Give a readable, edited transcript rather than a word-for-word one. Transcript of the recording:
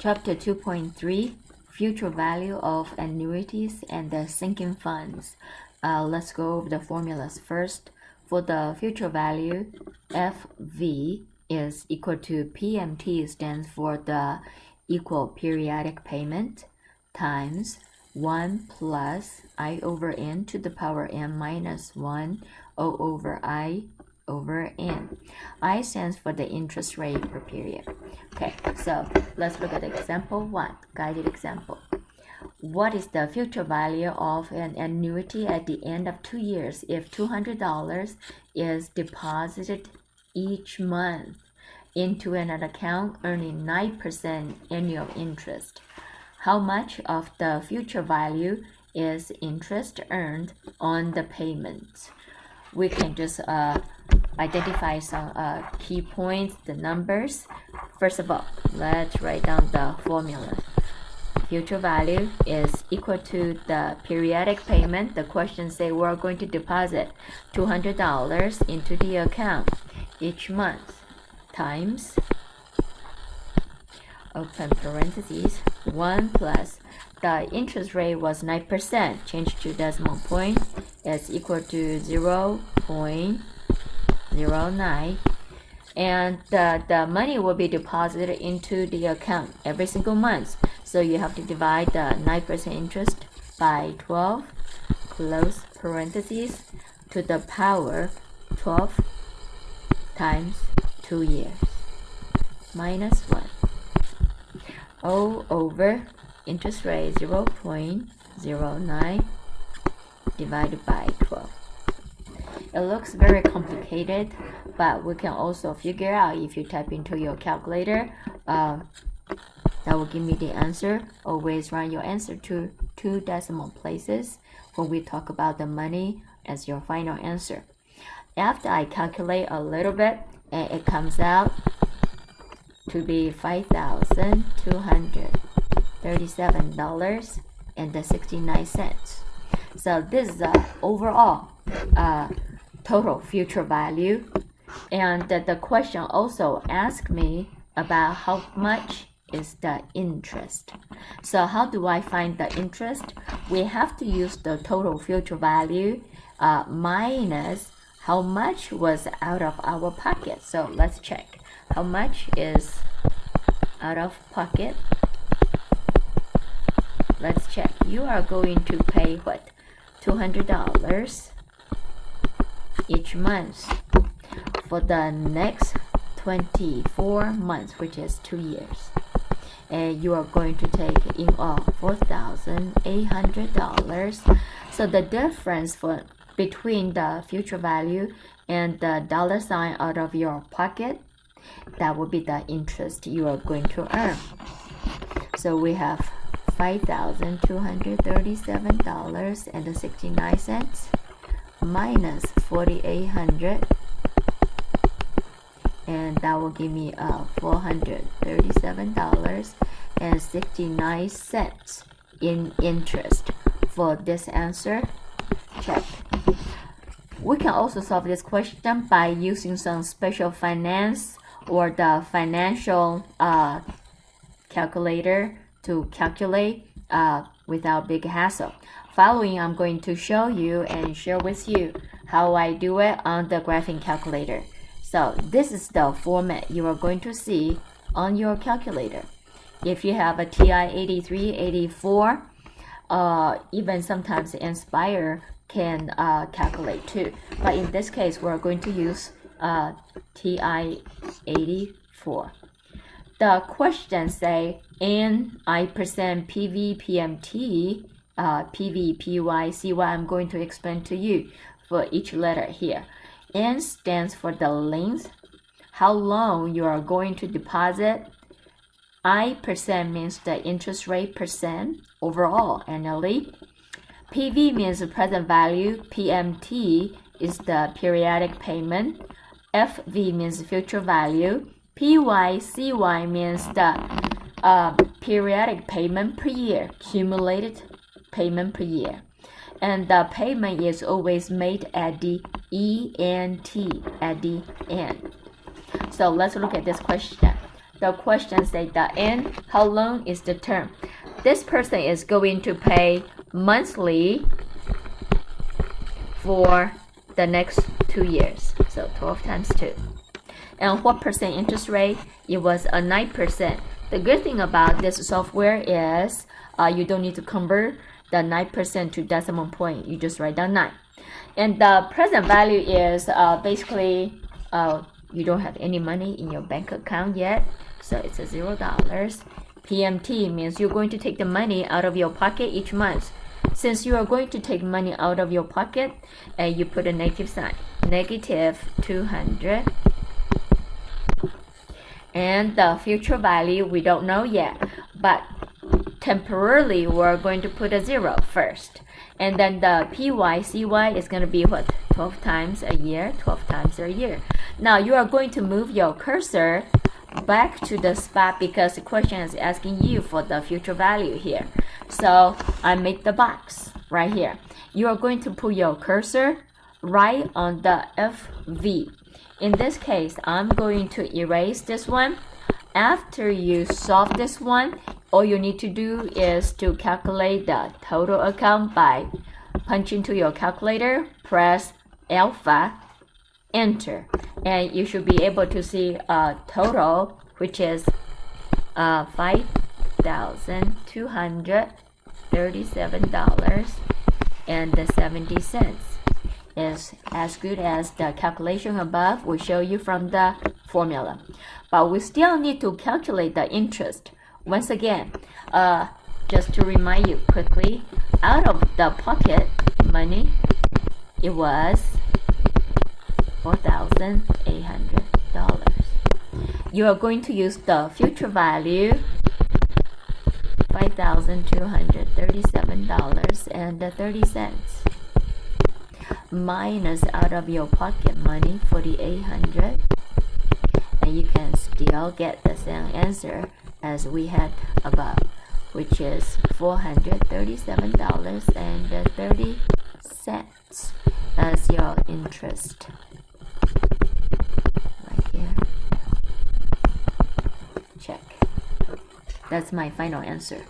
Chapter 2.3 Future Value of Annuities and the Sinking Funds. Let's go over the formulas first. For the future value, FV is equal to PMT, stands for the equal periodic payment, times 1 plus I over n to the power n minus 1 O over I over n. I stands for the interest rate per period. Okay, so let's look at example 1, guided example. What is the future value of an annuity at the end of 2 years if $200 is deposited each month into an account earning 9% annual interest? How much of the future value is interest earned on the payments? We can just identify some key points, the numbers. First of all, let's write down the formula. Future value is equal to the periodic payment. The question says we're going to deposit $200 into the account each month, times, open parentheses, 1 plus the interest rate was 9%, changed to decimal point, is equal to 0.09, and the money will be deposited into the account every single month. So you have to divide the 9% interest by 12, close parentheses, to the power 12 times 2 years, minus 1. O over interest rate 0.09 divided by 12. It looks very complicated, but we can also figure out if you type into your calculator. That will give me the answer. Always run your answer to 2 decimal places when we talk about the money as your final answer. After I calculate a little bit, and it comes out to be $5,237.69. So this is the overall total future value. And the question also asked me about how much is the interest. So how do I find the interest? We have to use the total future value minus how much was out of our pocket. So let's check. How much is out of pocket? Let's check. You are going to pay what? $200 each month for the next 24 months, which is 2 years. And you are going to take in all $4,800. So the difference between the future value and the dollar sign out of your pocket, that will be the interest you are going to earn. So we have $5,237.69 minus $4,800, and that will give me $437.69 in interest. For this answer, check. We can also solve this question by using some special finance or the financial calculator to calculate without big hassle. Following, I'm going to show you and share with you how I do it on the graphing calculator. So this is the format you are going to see on your calculator. If you have a TI 83, 84, even sometimes Inspire can calculate too. But in this case, we're going to use TI 84. The question say N I% PV PMT, PV, PY, CY. I'm going to explain to you for each letter here. N stands for the length, how long you are going to deposit. I% means the interest rate percent overall annually. PV means the present value. PMT is the periodic payment. FV means future value. PY, CY means the periodic payment per year, cumulated payment per year. And the payment is always made at the ENT, at the end. So let's look at this question. the question say the end, how long is the term? This person is going to pay monthly for the next 2 years. So 12 times 2. And what percent interest rate? It was a 9%. The good thing about this software is you don't need to convert the 9% to decimal point. You just write down 9. And the present value is basically you don't have any money in your bank account yet. So it's a $0. PMT means you're going to take the money out of your pocket each month. Since you are going to take money out of your pocket, you put a negative sign, negative 200. And the future value, we don't know yet, but temporarily we're going to put a 0 first. And then the PYCY is going to be what? 12 times a year, 12 times a year. Now you are going to move your cursor back to the spot because the question is asking you for the future value here. So I make the box right here. You are going to put your cursor right on the FV. In this case, I'm going to erase this one. After you solve this one, all you need to do is to calculate the total account by punching to your calculator, press alpha, enter, and you should be able to see a total, which is $5,237.70 is as good as the calculation above will show you from the formula. But we still need to calculate the interest. Once again, just to remind you quickly, out of the pocket money, it was $4,800. You are going to use the future value, $5,237.30, minus out of your pocket money, $4,800, and you can still get the same answer as we had above, which is $437.30 as your interest. Right here. Check. That's my final answer.